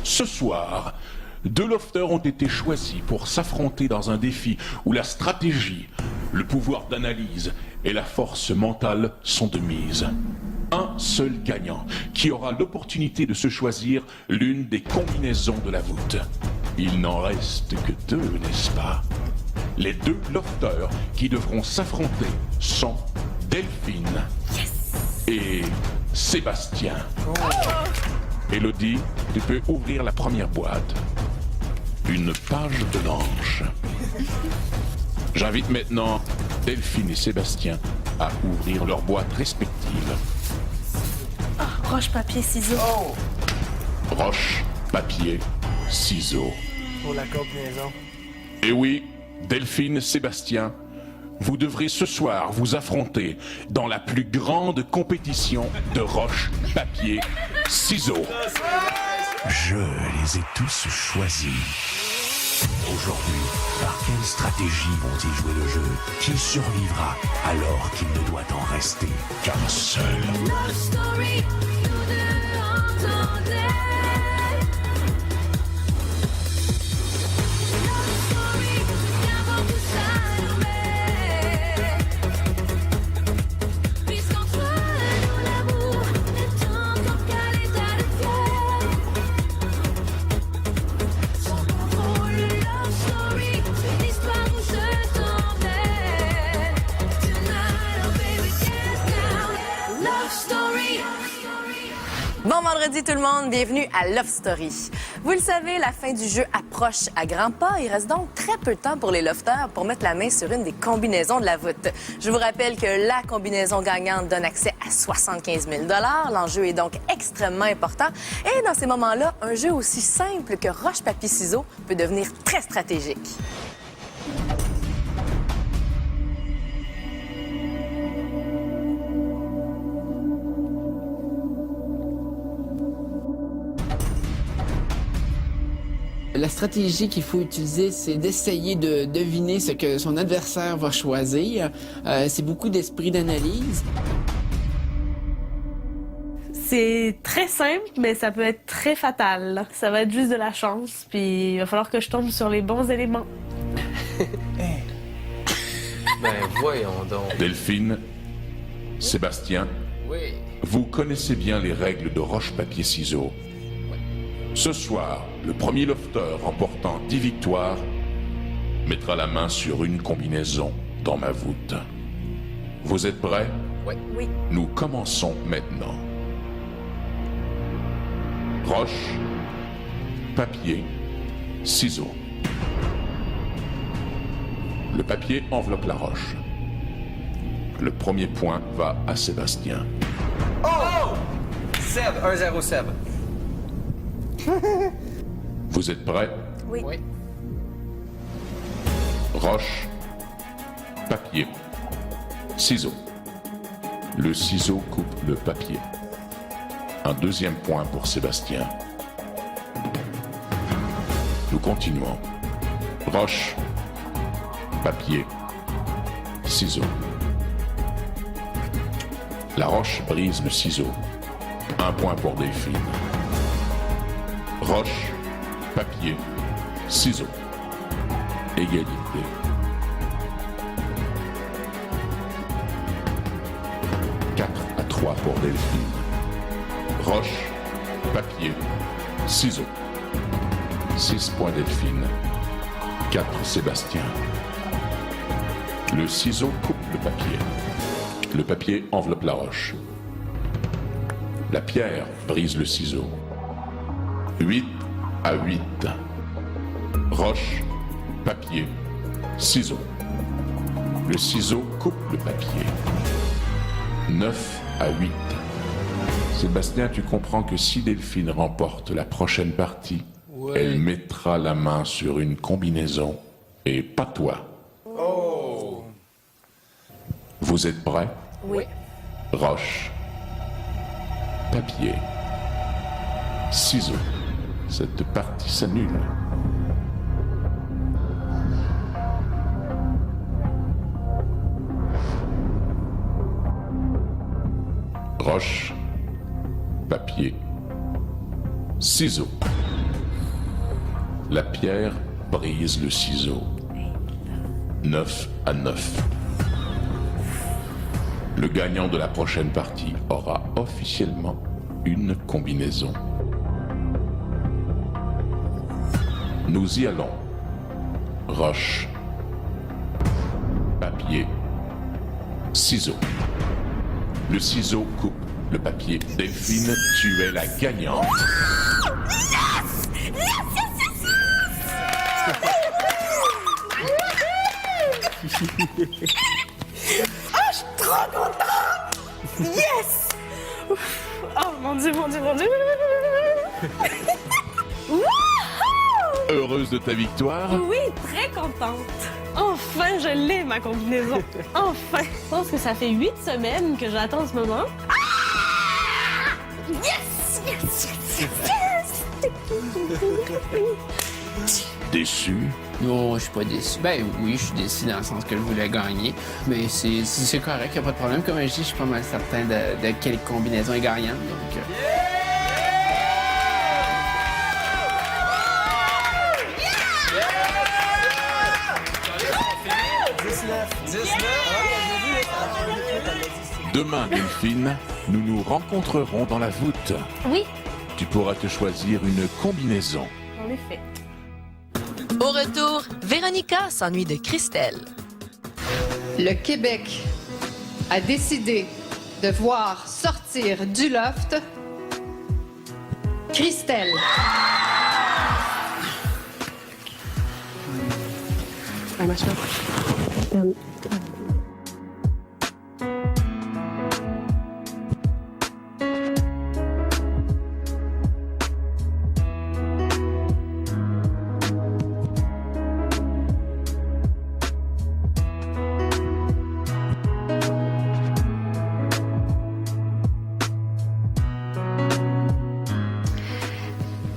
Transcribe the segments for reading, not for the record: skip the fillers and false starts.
Ce soir, deux lofters ont été choisis pour s'affronter dans un défi où la stratégie, le pouvoir d'analyse et la force mentale sont de mise. Un seul gagnant qui aura l'opportunité de se choisir l'une des combinaisons de la voûte. Il n'en reste que deux, n'est-ce pas? Les deux lofters qui devront s'affronter sont Delphine et Sébastien. Élodie, tu peux ouvrir la première boîte. Une page blanche. J'invite maintenant Delphine et Sébastien à ouvrir leurs boîtes respectives. Roche, papier, ciseaux. Roche, papier, ciseaux. Pour la combinaison. Et oui, Delphine, Sébastien, vous devrez ce soir vous affronter dans la plus grande compétition de roche, papier, ciseaux. Je les ai tous choisis. Aujourd'hui, par quelle stratégie vont-ils jouer le jeu? Qui survivra alors qu'il ne doit en rester qu'un seul? Love story, nous deux entendez. Love story, qu'avant tout s'allumer. Puisqu'entre nous l'amour n'est encore qu'à l'état de fièvre. Sans contrôle, love story, une histoire où je t'emmène. Tonight, oh baby, get down. Love story. Bon vendredi tout le monde, bienvenue à Love Story. Vous le savez, la fin du jeu approche à grands pas. Il reste donc très peu de temps pour les lofters pour mettre la main sur une des combinaisons de la voûte. Je vous rappelle que la combinaison gagnante donne accès à 75 000 $. L'enjeu est donc extrêmement important. Et dans ces moments-là, un jeu aussi simple que roche-papier-ciseaux peut devenir très stratégique. La stratégie qu'il faut utiliser, c'est d'essayer de deviner ce que son adversaire va choisir. C'est beaucoup d'esprit d'analyse. C'est très simple, mais ça peut être très fatal. Ça va être juste de la chance, puis il va falloir que je tombe sur les bons éléments. Ben voyons donc. Delphine, Sébastien, Oui. vous connaissez bien les règles de roche-papier-ciseaux. Ce soir, le premier lofter remportant 10 victoires mettra la main sur une combinaison dans ma voûte. Vous êtes prêts? Oui. Nous commençons maintenant. Roche, papier, ciseaux. Le papier enveloppe la roche. Le premier point va à Sébastien. Oh! Seb, 1-0 Seb. Vous êtes prêts? Oui. Oui. Roche, papier, ciseaux. Le ciseau coupe le papier. Un deuxième point pour Sébastien. Nous continuons. Roche, papier, ciseaux. La roche brise le ciseau. Un point pour Delphine. Roche, papier, ciseaux. Égalité. Quatre à 3 pour Delphine. Roche, papier, ciseaux. 6 points Delphine. 4 Sébastien. Le ciseau coupe le papier. Le papier enveloppe la roche. La pierre brise le ciseau. 8 à 8. Roche, papier, ciseaux. Le ciseau coupe le papier. 9 à 8. Sébastien, tu comprends que si Delphine remporte la prochaine partie, Ouais. elle mettra la main sur une combinaison et pas toi. Oh! Vous êtes prêts? Oui. Roche, papier, ciseaux. Cette partie s'annule. Roche, papier, ciseaux. La pierre brise le ciseau. 9 à 9. Le gagnant de la prochaine partie aura officiellement une combinaison. Nous y allons. Roche, papier, ciseaux. Le ciseau coupe le papier. Delphine, tu es la gagnante. Yes! Oh mon Dieu, mon Dieu, mon Dieu! Heureuse de ta victoire? Oui, très contente. Enfin, je l'ai, ma combinaison. Enfin. Je pense que ça fait 8 semaines que j'attends ce moment. Yes! Yes! Yes! Yes! Déçu? Non, je suis pas déçu. Ben oui, je suis déçu dans le sens que je voulais gagner. Mais c'est correct, y a pas de problème. Comme je dis, je suis pas mal certain de quelle combinaison est gagnante. Donc, 19. Demain, Delphine, nous nous rencontrerons dans la voûte. Oui, Tu pourras te choisir une combinaison. en effet. Au retour, Véronica s'ennuie de Christelle. Le Québec a décidé de voir sortir du loft Christelle.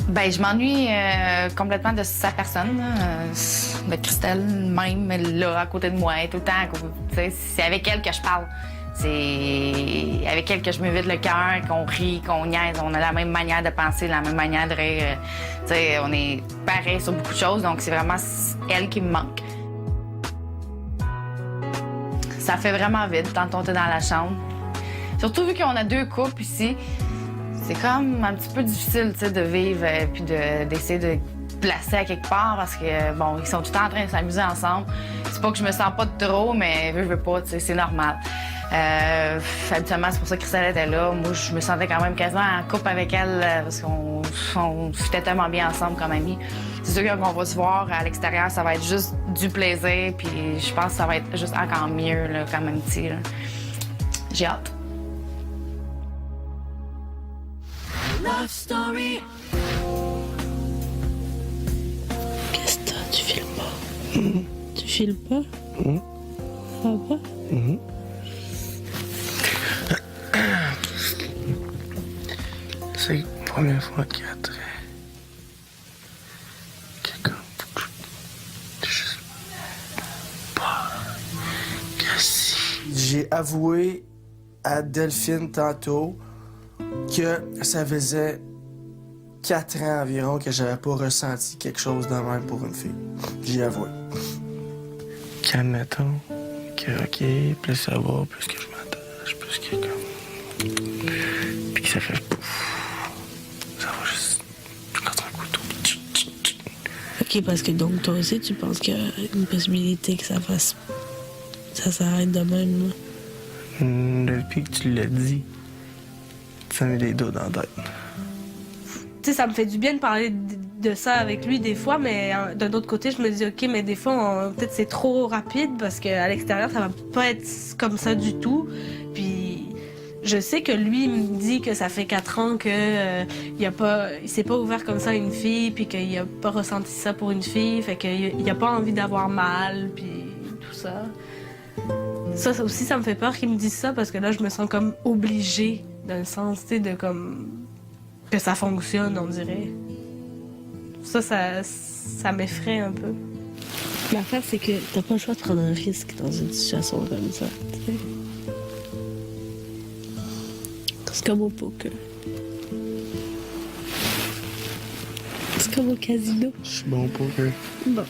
Ben, je m'ennuie complètement de sa personne, de Christelle même, là, à côté de moi, tout le temps. Tu sais, c'est avec elle que je parle. C'est avec elle que je me vide le cœur, qu'on rit, qu'on niaise. On a la même manière de penser, la même manière de rire. Tu sais, on est pareil sur beaucoup de choses, donc c'est vraiment elle qui me manque. Ça fait vraiment vide quand on est dans la chambre. Surtout vu qu'on a 2 couples ici. C'est comme un petit peu difficile, tu sais, de vivre puis d'essayer de placer à quelque part parce que, bon, ils sont tout le temps en train de s'amuser ensemble. C'est pas que je me sens pas de trop, mais je veux pas, tu sais, c'est normal. Habituellement, c'est pour ça que Christelle était là. Moi, je me sentais quand même quasiment en couple avec elle parce qu'on fitait tellement bien ensemble comme amis. C'est sûr que quand on va se voir à l'extérieur, ça va être juste du plaisir, puis je pense que ça va être juste encore mieux, là, comme amitié, là. J'ai hâte. Love Story. Qu'est-ce que t'as? Tu filmes pas? Tu filmes pas? Ça va? C'est la première fois qu'il y a très... quelqu'un... juste... pas... Cassie. J'ai avoué à Delphine tantôt que ça faisait 4 ans environ que j'avais pas ressenti quelque chose de même pour une fille. J'ai avoué. Qu'admettons que, OK, plus ça va, plus que je m'attache, plus que comme... Puis que ça fait pouf. Ça va juste contre un couteau. Ok, parce que donc toi aussi, tu penses qu'il y a une possibilité que ça s'arrête de même, là? Depuis que tu l'as dit, ça met les dos dans la tête. Tu sais, ça me fait du bien de parler de ça avec lui des fois, mais d'un autre côté, je me dis, OK, mais des fois, peut-être c'est trop rapide parce qu'à l'extérieur, ça va pas être comme ça du tout. Puis je sais que lui, il me dit que ça fait 4 ans qu'il s'est pas ouvert comme ça à une fille, puis qu'il a pas ressenti ça pour une fille, fait qu'il a pas envie d'avoir mal, puis tout ça. Ça aussi, ça me fait peur qu'il me dise ça parce que là, je me sens comme obligée, dans le sens, tu sais, de comme... que ça fonctionne, on dirait. Ça m'effraie un peu. L'affaire, c'est que t'as pas le choix de prendre un risque dans une situation comme ça, tu sais. C'est comme au poker. C'est Comme au casino. Je suis bon pour eux. Bon.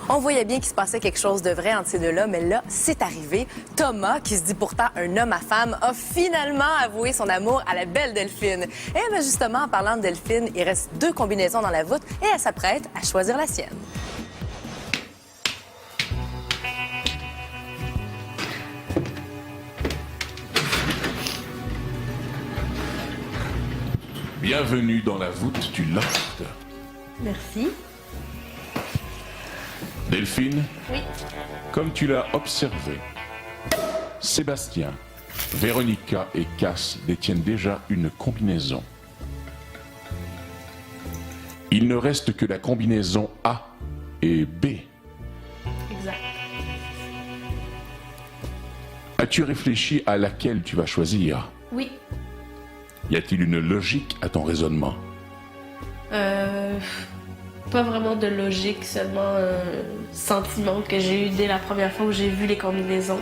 On voyait bien qu'il se passait quelque chose de vrai entre ces deux-là, mais là, c'est arrivé. Thomas, qui se dit pourtant un homme à femme, a finalement avoué son amour à la belle Delphine. Et bien justement, en parlant de Delphine, il reste 2 combinaisons dans la voûte et elle s'apprête à choisir la sienne. Bienvenue dans la voûte du loft. Merci. Delphine, Oui. comme tu l'as observé, Sébastien, Véronica et Cass détiennent déjà une combinaison. Il ne reste que la combinaison A et B. Exact. As-tu réfléchi à laquelle tu vas choisir? Oui. Y a-t-il une logique à ton raisonnement? Pas vraiment de logique, seulement un sentiment que j'ai eu dès la première fois où j'ai vu les combinaisons.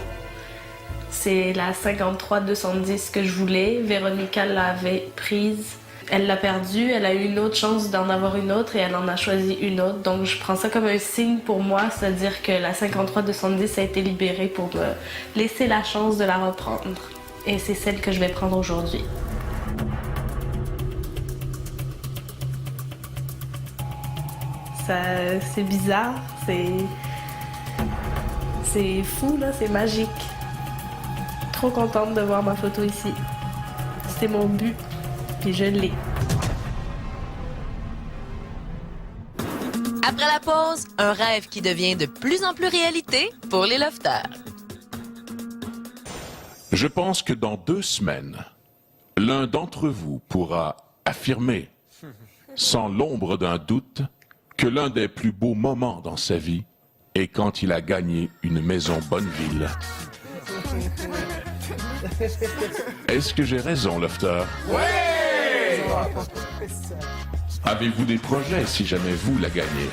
C'est la 53-210 que je voulais. Véronica l'avait prise. Elle l'a perdue, elle a eu une autre chance d'en avoir une autre et elle en a choisi une autre. Donc je prends ça comme un signe pour moi, c'est-à-dire que la 53-210 a été libérée pour me laisser la chance de la reprendre. Et c'est celle que je vais prendre aujourd'hui. C'est bizarre, c'est fou là, c'est magique. Trop contente de voir ma photo ici. C'était mon but, puis je l'ai. Après la pause, un rêve qui devient de plus en plus réalité pour les lofters. Je pense que dans 2 semaines, l'un d'entre vous pourra affirmer, sans l'ombre d'un doute, que l'un des plus beaux moments dans sa vie est quand il a gagné une maison Bonneville. Est-ce que j'ai raison, Lofter? Oui! Avez-vous des projets si jamais vous la gagnez?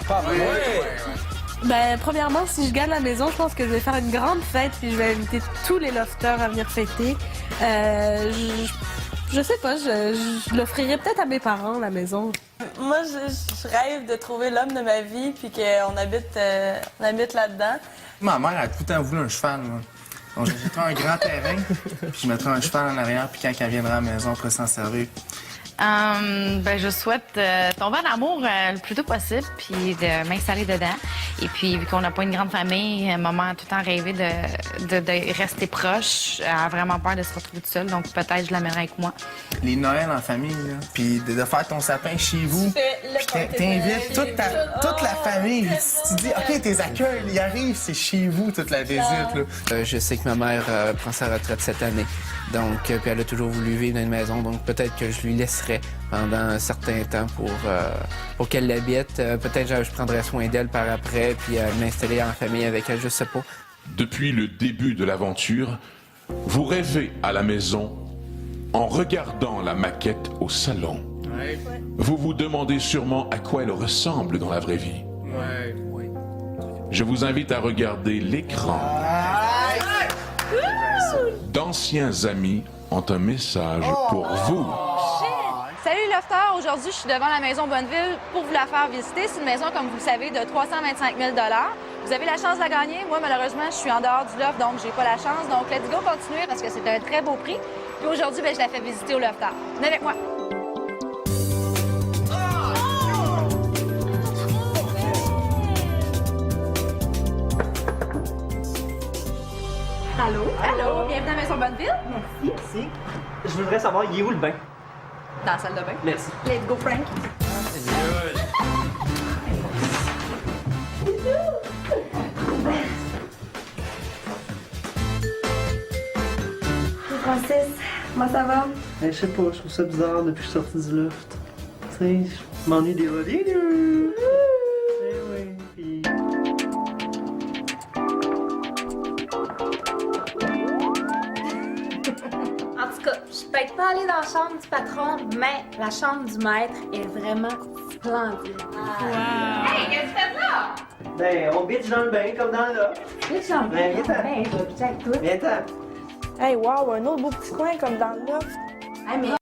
Ben, premièrement, si je gagne la maison, je pense que je vais faire une grande fête puis je vais inviter tous les lofters à venir fêter. Je sais pas, je l'offrirai peut-être à mes parents, la maison. Moi, je rêve de trouver l'homme de ma vie puis qu'on habite là-dedans. Ma mère a tout le temps voulu un cheval, moi. Donc, j'achèterai un grand terrain, puis je mettrai un cheval en arrière, puis quand elle viendra à la maison, on pourrait s'en servir. Ben, je souhaite tomber en amour le plus tôt possible, puis de m'installer dedans. Et puis, vu qu'on n'a pas une grande famille, maman a tout le temps rêvé de rester proche. Elle a vraiment peur de se retrouver toute seule, donc peut-être je l'amènerai avec moi. Les Noëls en famille, là, puis de faire ton sapin chez vous, puis t'invites toute la famille. Tu dis, OK, tes accueils, ils arrivent, c'est chez vous, toute la visite. Là. Je sais que ma mère prend sa retraite cette année, donc puis elle a toujours voulu vivre dans une maison, donc peut-être que je lui laisserai pendant un certain temps pour qu'elle l'habite. Peut-être que je prendrai soin d'elle par après, puis m'installer en famille avec elle, je sais pas. Depuis le début de l'aventure, vous rêvez à la maison en regardant la maquette au salon. Ouais. Vous vous demandez sûrement à quoi elle ressemble dans la vraie vie. Ouais. Je vous invite à regarder l'écran. D'anciens amis ont un message pour vous. Salut Lofter, aujourd'hui je suis devant la maison Bonneville pour vous la faire visiter. C'est une maison, comme vous le savez, de 325 000 $. Vous avez la chance de la gagner. Moi, malheureusement, je suis en dehors du loft, donc j'ai pas la chance. Donc, let's go continuer parce que c'est un très beau prix. Puis aujourd'hui, je la fais visiter au Lofter. Venez avec moi. Allô? Allô, bienvenue à la maison Bonneville. Merci. Je voudrais savoir, il est où le bain? Dans la salle de bain. Merci. Let's go, Frank. Francis, comment ça va? Je sais pas, je trouve ça bizarre depuis que je suis sortie du loft. Tu sais, je m'ennuie des reliés. Oui, puis... En tout cas, je peux peut-être pas aller dans la chambre du patron, mais la chambre du maître est vraiment splendide. Hey, qu'est-ce que tu fais là? Ben, on bitch dans le bain comme dans le loft. Bitch dans le bain? Ben, viens-t'en. Ben, je vais bitcher avec toi. Viens-t'en. Hey, wow, un autre beau petit coin comme dans le loft. Hey, mais